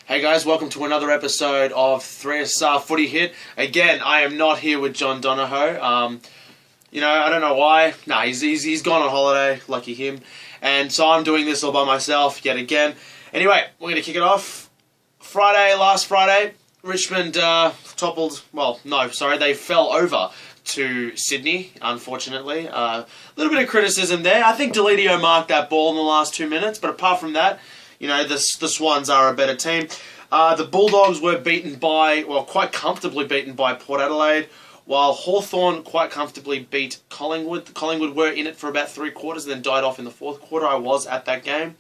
Hey guys, welcome to another episode of 3SSR Footy Hit. Again, I am not here with John Donahoe. I don't know why. Nah, he's gone on holiday, lucky him. And so I'm doing this all by myself yet again. Anyway, we're going to kick it off. Last Friday, Richmond they fell over to Sydney, unfortunately. A little bit of criticism there. I think Deledio marked that ball in the last 2 minutes, but apart from that, the Swans are a better team. The Bulldogs were quite comfortably beaten by Port Adelaide, while Hawthorn quite comfortably beat Collingwood. Collingwood were in it for about 3 quarters and then died off in the 4th quarter. I was at that game.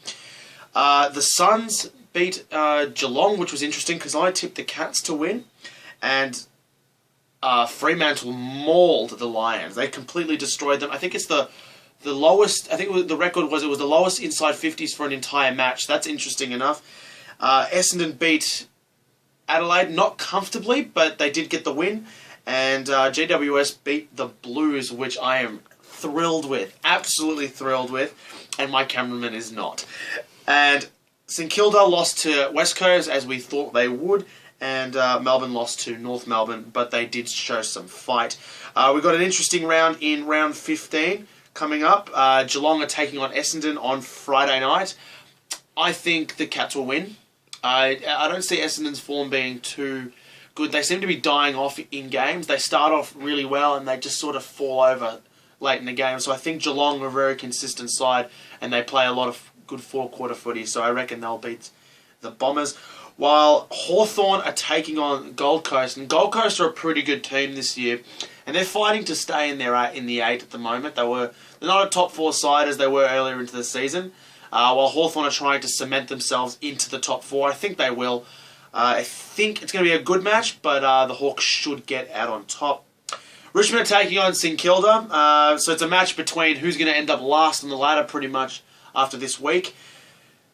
The Suns beat Geelong, which was interesting because I tipped the Cats to win, and Fremantle mauled the Lions. They completely destroyed them. I think it's the lowest. I think the record was the lowest inside 50s for an entire match. That's interesting enough. Essendon beat Adelaide, not comfortably, but they did get the win. And GWS beat the Blues, which I am thrilled with, absolutely thrilled with, and my cameraman is not. And St Kilda lost to West Coast, as we thought they would, and Melbourne lost to North Melbourne, but they did show some fight. We got an interesting round in round 15 coming up. Geelong are taking on Essendon on Friday night. I think the Cats will win. I don't see Essendon's form being too good. They seem to be dying off in games. They start off really well and they just sort of fall over late in the game. So I think Geelong are a very consistent side and they play a lot of good 4-quarter footy. So I reckon they'll beat the Bombers. While Hawthorn are taking on Gold Coast, and Gold Coast are a pretty good team this year, and they're fighting to stay in the 8 at the moment. They're not a top 4 side as they were earlier into the season. While Hawthorn are trying to cement themselves into the top 4, I think they will. I think it's going to be a good match, but the Hawks should get out on top. Richmond are taking on St Kilda, so it's a match between who's going to end up last on the ladder pretty much after this week.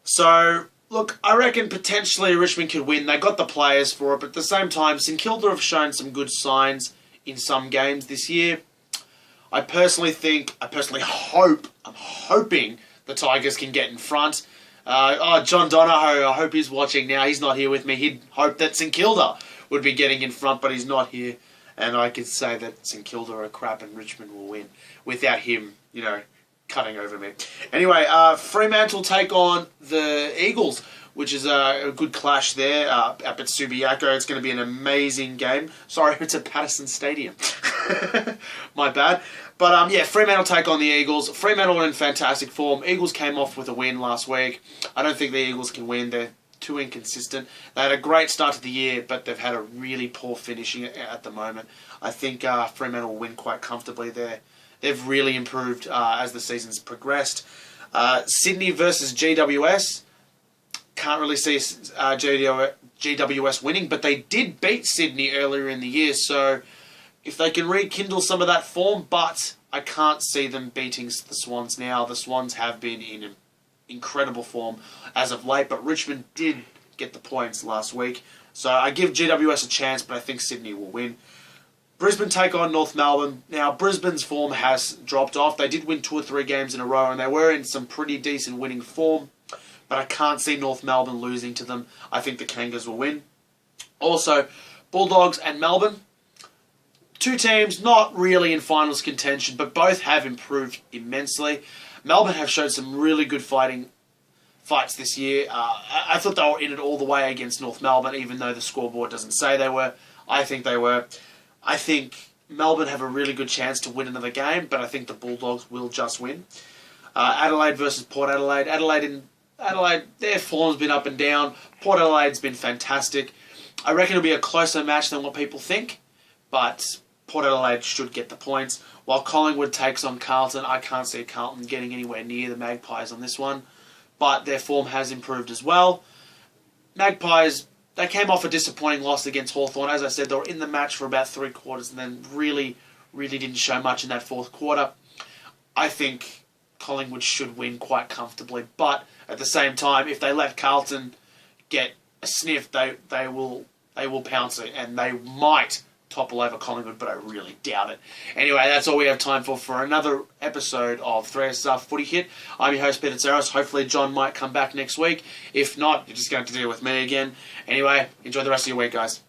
So, look, I reckon potentially Richmond could win. They got the players for it, but at the same time, St Kilda have shown some good signs in some games this year. I'm hoping the Tigers can get in front. John Donahoe, I hope he's watching now. He's not here with me. He'd hope that St Kilda would be getting in front, but he's not here. And I could say that St Kilda are crap and Richmond will win without him, cutting over me. Anyway, Fremantle take on the Eagles, which is a good clash there up at Subiaco. It's going to be an amazing game. Sorry, it's at Patterson Stadium. My bad. But Fremantle take on the Eagles. Fremantle are in fantastic form. Eagles came off with a win last week. I don't think the Eagles can win. They're too inconsistent. They had a great start to the year, but they've had a really poor finishing at the moment. I think Fremantle will win quite comfortably there. They've really improved as the season's progressed. Sydney versus GWS. Can't really see GWS winning, but they did beat Sydney earlier in the year, so if they can rekindle some of that form, but I can't see them beating the Swans now. The Swans have been in incredible form as of late, but Richmond did get the points last week, so I give GWS a chance, but I think Sydney will win. Brisbane take on North Melbourne. Now, Brisbane's form has dropped off. They did win 2 or 3 games in a row, and they were in some pretty decent winning form, but I can't see North Melbourne losing to them. I think the Kangas will win. Also, Bulldogs and Melbourne. 2 teams not really in finals contention, but both have improved immensely. Melbourne have showed some really good fights this year. I thought they were in it all the way against North Melbourne, even though the scoreboard doesn't say they were. I think they were. I think Melbourne have a really good chance to win another game, but I think the Bulldogs will just win. Adelaide versus Port Adelaide. Adelaide, their form's been up and down. Port Adelaide's been fantastic. I reckon it'll be a closer match than what people think, but Port Adelaide should get the points. While Collingwood takes on Carlton, I can't see Carlton getting anywhere near the Magpies on this one, but their form has improved as well. Magpies, they came off a disappointing loss against Hawthorn. As I said, they were in the match for about 3 quarters and then really didn't show much in that 4th quarter. I think Collingwood should win quite comfortably, but at the same time, if they let Carlton get a sniff, they will pounce it, and they might topple over Collingwood, but I really doubt it. Anyway, that's all we have time for another episode of 3SSR Footy Hit. I'm your host, Peter Saros. Hopefully John might come back next week. If not, you're just going to deal with me again. Anyway, enjoy the rest of your week, guys.